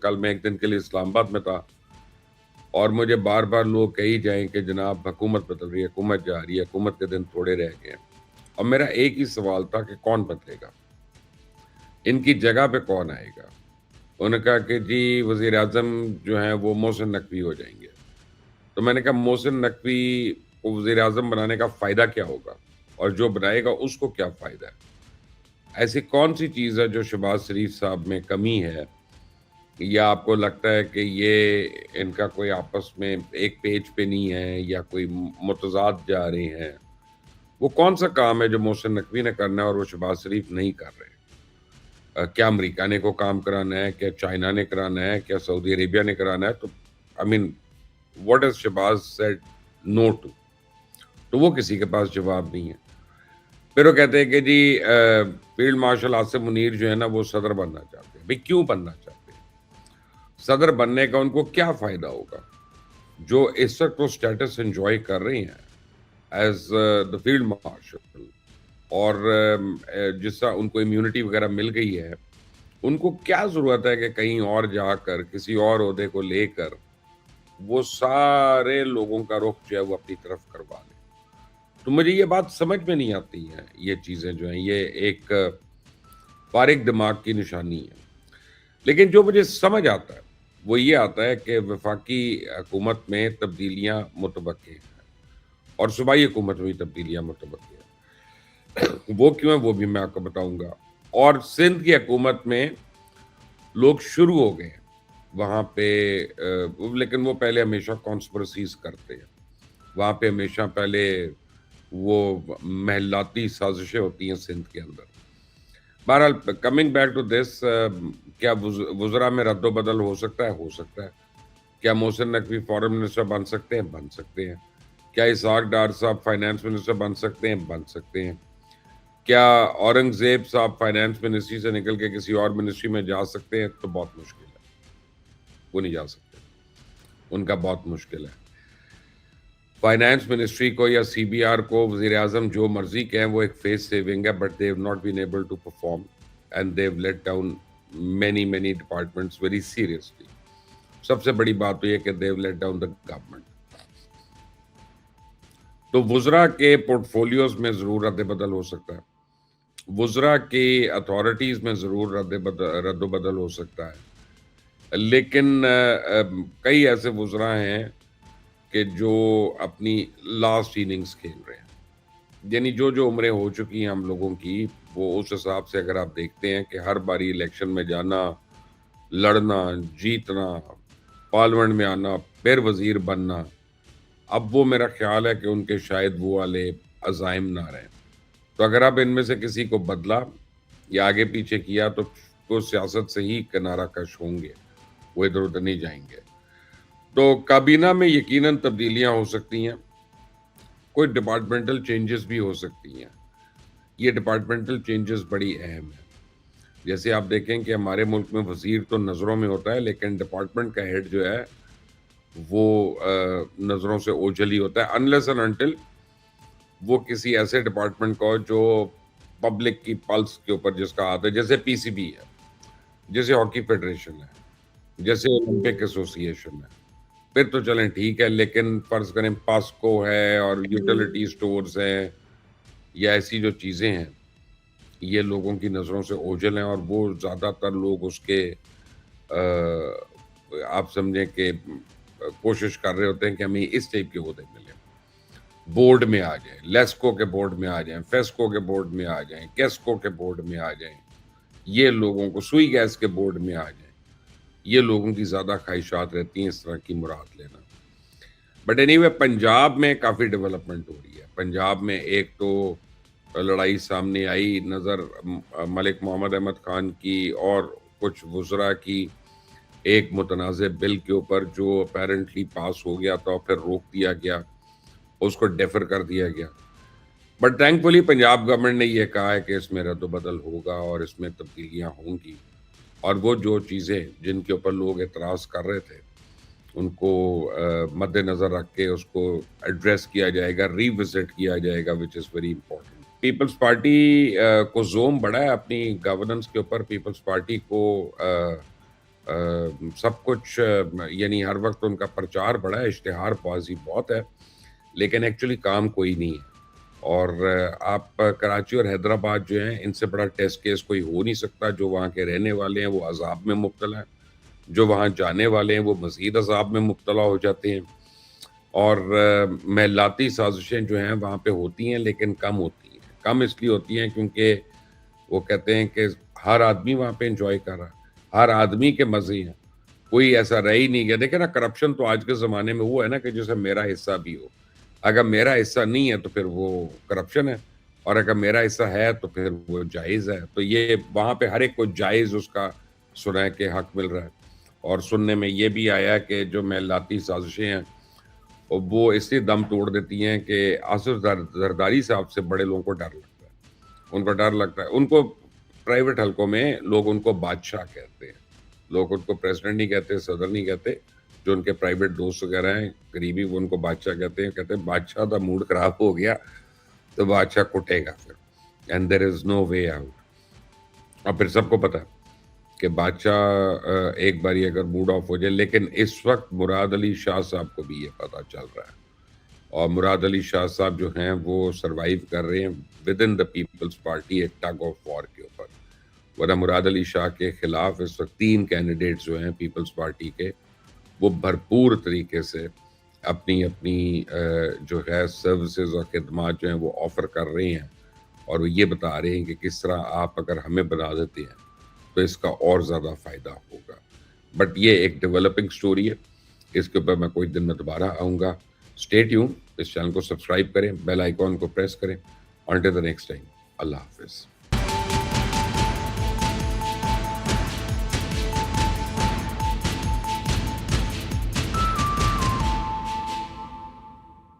کل میں ایک دن کے لیے اسلام آباد میں تھا اور مجھے بار بار لوگ کہی جائیں کہ جناب حکومت بدل رہی ہے، حکومت جا رہی ہے، حکومت کے دن تھوڑے رہ گئے ہیں۔ اور میرا ایک ہی سوال تھا کہ کون بدلے گا، ان کی جگہ پہ کون آئے گا؟ انہوں نے کہا کہ جی وزیر اعظم جو ہیں وہ محسن نقوی ہو جائیں گے۔ تو میں نے کہا محسن نقوی کو وزیر اعظم بنانے کا فائدہ کیا ہوگا، اور جو بنائے گا اس کو کیا فائدہ ہے؟ ایسی کون سی چیز ہے جو شہباز شریف صاحب میں کمی ہے، یا آپ کو لگتا ہے کہ یہ ان کا کوئی آپس میں ایک پیج پہ نہیں ہے یا کوئی متضاد جا رہے ہیں؟ وہ کون سا کام ہے جو محسن نقوی نے کرنا ہے اور وہ شہباز شریف نہیں کر رہے؟ کیا امریکہ نے کو کام کرانا ہے، کیا چائنا نے کرانا ہے، کیا سعودی عربیہ نے کرانا ہے؟ تو I mean what is Shahbaz said no to? تو وہ کسی کے پاس جواب نہیں ہے۔ پھر وہ کہتے ہیں کہ جی فیلڈ مارشل آصف منیر جو ہے نا وہ صدر بننا چاہتے ہیں۔ بھئی کیوں بننا چاہتے ہیں؟ صدر بننے کا ان کو کیا فائدہ ہوگا؟ جو اس وقت وہ سٹیٹس انجوائے کر رہے ہیں ایز دا فیلڈ مارشل، اور جس طرح ان کو امیونٹی وغیرہ مل گئی ہے، ان کو کیا ضرورت ہے کہ کہیں اور جا کر کسی اور عہدے کو لے کر وہ سارے لوگوں کا رخ جو ہے وہ اپنی طرف کروا لیں؟ تو مجھے یہ بات سمجھ میں نہیں آتی ہیں، یہ چیزیں جو ہیں یہ ایک فارغ دماغ کی نشانی ہے۔ لیکن جو مجھے سمجھ آتا ہے وہ یہ آتا ہے کہ وفاقی حکومت میں تبدیلیاں متوقع ہیں اور صوبائی حکومت میں بھی تبدیلیاں متوقع ہیں۔ وہ کیوں ہیں وہ بھی میں آپ کو بتاؤں گا۔ اور سندھ کی حکومت میں لوگ شروع ہو گئے ہیں وہاں پہ، لیکن وہ پہلے ہمیشہ کانسپریسیز کرتے ہیں، وہاں پہ ہمیشہ پہلے وہ محلاتی سازشیں ہوتی ہیں سندھ کے اندر۔ بہرحال کمنگ بیک ٹو دس، کیا وزراء میں رد و بدل ہو سکتا ہے؟ ہو سکتا ہے۔ کیا محسن نقوی فارن منسٹر بن سکتے ہیں؟ بن سکتے ہیں۔ کیا اسحاق ڈار صاحب فائنانس منسٹر بن سکتے ہیں؟ بن سکتے ہیں۔ کیا اورنگزیب صاحب فائنانس منسٹری سے نکل کے کسی اور منسٹری میں جا سکتے ہیں؟ تو بہت مشکل ہے، وہ نہیں جا سکتے، ان کا بہت مشکل ہے۔ فائنانس منسٹری کو یا سی بی آر کو وزیر اعظم جو مرضی کہیں، وہ ایک فیس سیونگ ہے، but they have not been able to perform and they've let down many departments very seriously۔ سب سے بڑی بات تو یہ کہ they've let down the government۔ تو وزراء کے پورٹ فولیوز میں ضرور رد بدل ہو سکتا ہے، وزراء کی اتھارٹیز میں ضرور رد و بدل ہو سکتا ہے، لیکن کئی ایسے وزراء ہیں کہ جو اپنی لاسٹ اننگز کھیل رہے ہیں، یعنی جو عمریں ہو چکی ہیں ہم لوگوں کی، وہ اس حساب سے اگر آپ دیکھتے ہیں کہ ہر باری الیکشن میں جانا، لڑنا، جیتنا، پارلیمنٹ میں آنا، پھر وزیر بننا، اب وہ میرا خیال ہے کہ ان کے شاید وہ والے عزائم نہ رہیں۔ تو اگر اب ان میں سے کسی کو بدلا یا آگے پیچھے کیا تو وہ سیاست سے ہی کنارہ کش ہوں گے، وہ ادھر ادھر نہیں جائیں گے۔ تو کابینہ میں یقیناً تبدیلیاں ہو سکتی ہیں، کوئی ڈپارٹمنٹل چینجز بھی ہو سکتی ہیں۔ یہ ڈپارٹمنٹل چینجز بڑی اہم ہیں۔ جیسے آپ دیکھیں کہ ہمارے ملک میں وزیر تو نظروں میں ہوتا ہے، لیکن ڈپارٹمنٹ کا ہیڈ جو ہے وہ نظروں سے اوجھل ہی ہوتا ہے، انلیس اینڈ انٹل وہ کسی ایسے ڈپارٹمنٹ کو جو پبلک کی پلس کے اوپر جس کا ہاتھ ہے، جیسے پی سی بی ہے، جیسے ہاکی فیڈریشن ہے، جیسے اولمپک ایسوسی ایشن ہے، پھر تو چلیں ٹھیک ہے۔ لیکن فرض کریں پاسکو ہے اور یوٹیلیٹی سٹورز ہیں یا ایسی جو چیزیں ہیں، یہ لوگوں کی نظروں سے اوجھل ہیں، اور وہ زیادہ تر لوگ اس کے آپ سمجھیں کہ کوشش کر رہے ہوتے ہیں کہ ہمیں اس ٹائپ کے عہدے ملیں، بورڈ میں آ جائیں، لیسکو کے بورڈ میں آ جائیں، فیسکو کے بورڈ میں آ جائیں، کیسکو کے بورڈ میں آ جائیں، یہ لوگوں کو سوئی گیس کے بورڈ میں آ جائیں، یہ لوگوں کی زیادہ خواہشات رہتی ہیں اس طرح کی مراد لینا۔ بٹ اینی وے پنجاب میں کافی ڈیولپمنٹ ہو رہی ہے۔ پنجاب میں ایک تو لڑائی سامنے آئی نظر ملک محمد احمد خان کی اور کچھ وزراء کی ایک متنازع بل کے اوپر، جو اپیرنٹلی پاس ہو گیا تھا اور پھر روک دیا گیا، اس کو ڈیفر کر دیا گیا۔ بٹ تھینکفلی پنجاب گورنمنٹ نے یہ کہا ہے کہ اس میں رد و بدل ہوگا اور اس میں تبدیلیاں ہوں گی، اور وہ جو چیزیں جن کے اوپر لوگ اعتراض کر رہے تھے ان کو مد نظر رکھ کے اس کو ایڈریس کیا جائے گا، ری وزٹ کیا جائے گا، which is very important. Peoples Party کو زوم بڑا ہے اپنی گورننس کے اوپر۔ پیپلز پارٹی کو سب کچھ یعنی ہر وقت ان کا پرچار بڑا ہے، اشتہار بازی بہت ہے، لیکن ایکچولی کام کوئی نہیں ہے۔ اور آپ کراچی اور حیدرآباد جو ہیں، ان سے بڑا ٹیسٹ کیس کوئی ہو نہیں سکتا۔ جو وہاں کے رہنے والے ہیں وہ عذاب میں مبتلا ہیں، جو وہاں جانے والے ہیں وہ مزید عذاب میں مبتلا ہو جاتے ہیں۔ اور محلاتی سازشیں جو ہیں وہاں پہ ہوتی ہیں، لیکن کم ہوتی ہیں۔ کم اس لیے ہوتی ہیں کیونکہ وہ کہتے ہیں کہ ہر آدمی وہاں پہ انجوائے کر رہا ہے، ہر آدمی کے مزے ہیں، کوئی ایسا رہ ہی نہیں گیا۔ دیکھیں نا، کرپشن تو آج کے زمانے میں وہ ہے نا کہ جیسے میرا حصہ بھی ہو۔ اگر میرا حصہ نہیں ہے تو پھر وہ کرپشن ہے، اور اگر میرا حصہ ہے تو پھر وہ جائز ہے۔ تو یہ وہاں پہ ہر ایک کو جائز اس کا سننے کے حق مل رہا ہے۔ اور سننے میں یہ بھی آیا کہ جو محلاتی سازشیں ہیں وہ اس لیے دم توڑ دیتی ہیں کہ آصف زرداری صاحب سے بڑے لوگوں کو ڈر لگتا ہے، ان کو ڈر لگتا ہے۔ ان کو پرائیویٹ حلقوں میں لوگ ان کو بادشاہ کہتے ہیں، لوگ ان کو پریزیڈنٹ نہیں کہتے، صدر نہیں کہتے۔ جو ان کے پرائیویٹ دوست وغیرہ ہیں قریبی، وہ ان کو بادشاہ کہتے ہیں بادشاہ دا موڈ خراب ہو گیا تو بادشاہ کٹے گا پھر، and there is know way out. اور پھر سب کو پتا ہے کہ بادشاہ ایک باری اگر موڈ آف ہو جائے، لیکن اس وقت مراد علی شاہ صاحب کو بھی یہ پتا چل رہا ہے، اور مراد علی شاہ صاحب جو ہیں وہ سروائیو کر رہے ہیں within the Peoples Party ایک ٹگ آف وار کے اوپر۔ ورنہ مراد علی شاہ کے خلاف اس وقت 3 کینڈیڈیٹس جو ہیں پیپلز پارٹی کے، وہ بھرپور طریقے سے اپنی جو ہے سروسز اور خدمات جو ہیں وہ آفر کر رہے ہیں، اور وہ یہ بتا رہے ہیں کہ کس طرح آپ اگر ہمیں بنا دیتے ہیں تو اس کا اور زیادہ فائدہ ہوگا۔ بٹ یہ ایک ڈیولپنگ سٹوری ہے، اس کے اوپر میں کوئی دن میں دوبارہ آؤں گا۔ اسٹے ٹیون، اس چینل کو سبسکرائب کریں، بیل آئیکن کو پریس کریں۔ انٹل دی نیکسٹ ٹائم، اللہ حافظ۔